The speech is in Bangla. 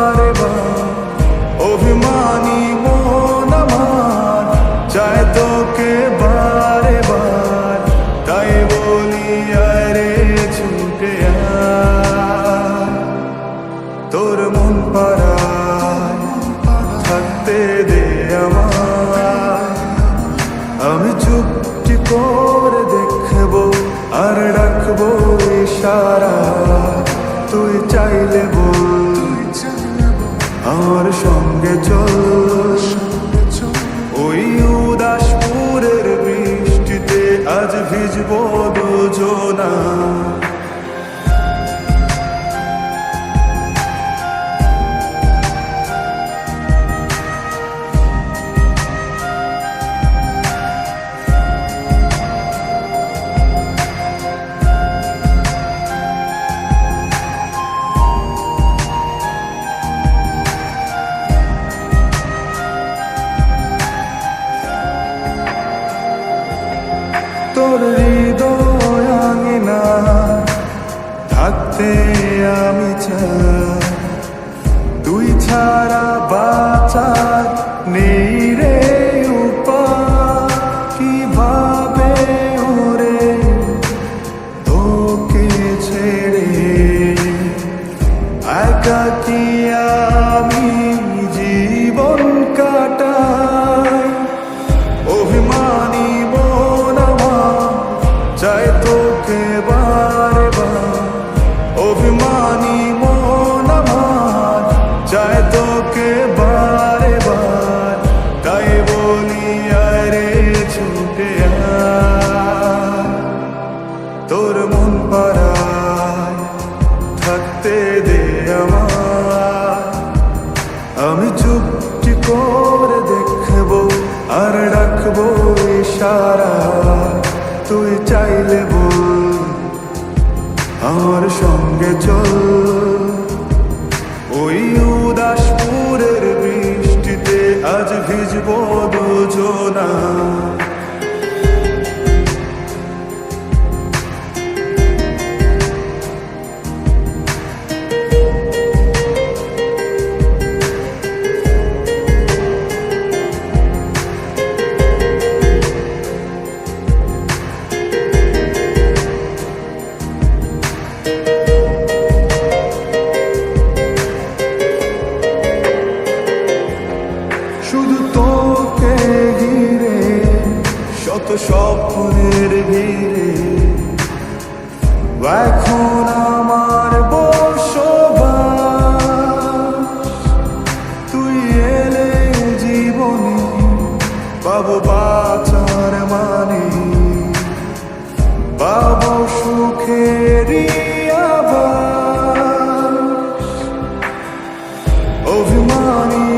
বারে বার অভিমানী মন আমার চায় তোকে বারে বার, তাই বলি আরে ছুটে আয়। তোর মন পাড়ায় থাকতে দে আমায়, আমি চুপটি করে দেখবো আর ডাকবো ইশারা, তুই চাইলে বল আমার সঙ্গে চল। ওই উদাসপুরের বৃষ্টিতে আজ ভিজবো দুজনা। তোর হৃদয় আঙিনা থাকতে আমি চাই, তুই ছাড়া বাঁচার নেই রে উপায়। কিভাবে ওরে তোকে ছেড়ে একাকী আমি জীবন কাটাই। অভিমানী মন আমার চায় তোকে বারে বার, অভিমানী মন আমার চায় তোকে বারে বার, তাই বলি আরে ছুটে আয়। তোর মন পাড়ায় থাকতে দে আমায়, আমি চুপটি করে দেখবো আর ডাকবো ইশারা, তুই চাইলে বল আমার সঙ্গে চল। ওই উদাসপুরের বৃষ্টিতে আজ ভিজবো দুজনা। শুধু তোকে ঘিরে শত স্বপ্নের ভিড়ে এখন আমার বসবাস। তুই এলে জীবনে পাবো বাঁচার মানে, পাবো সুখেরই আভাস। অভিমানী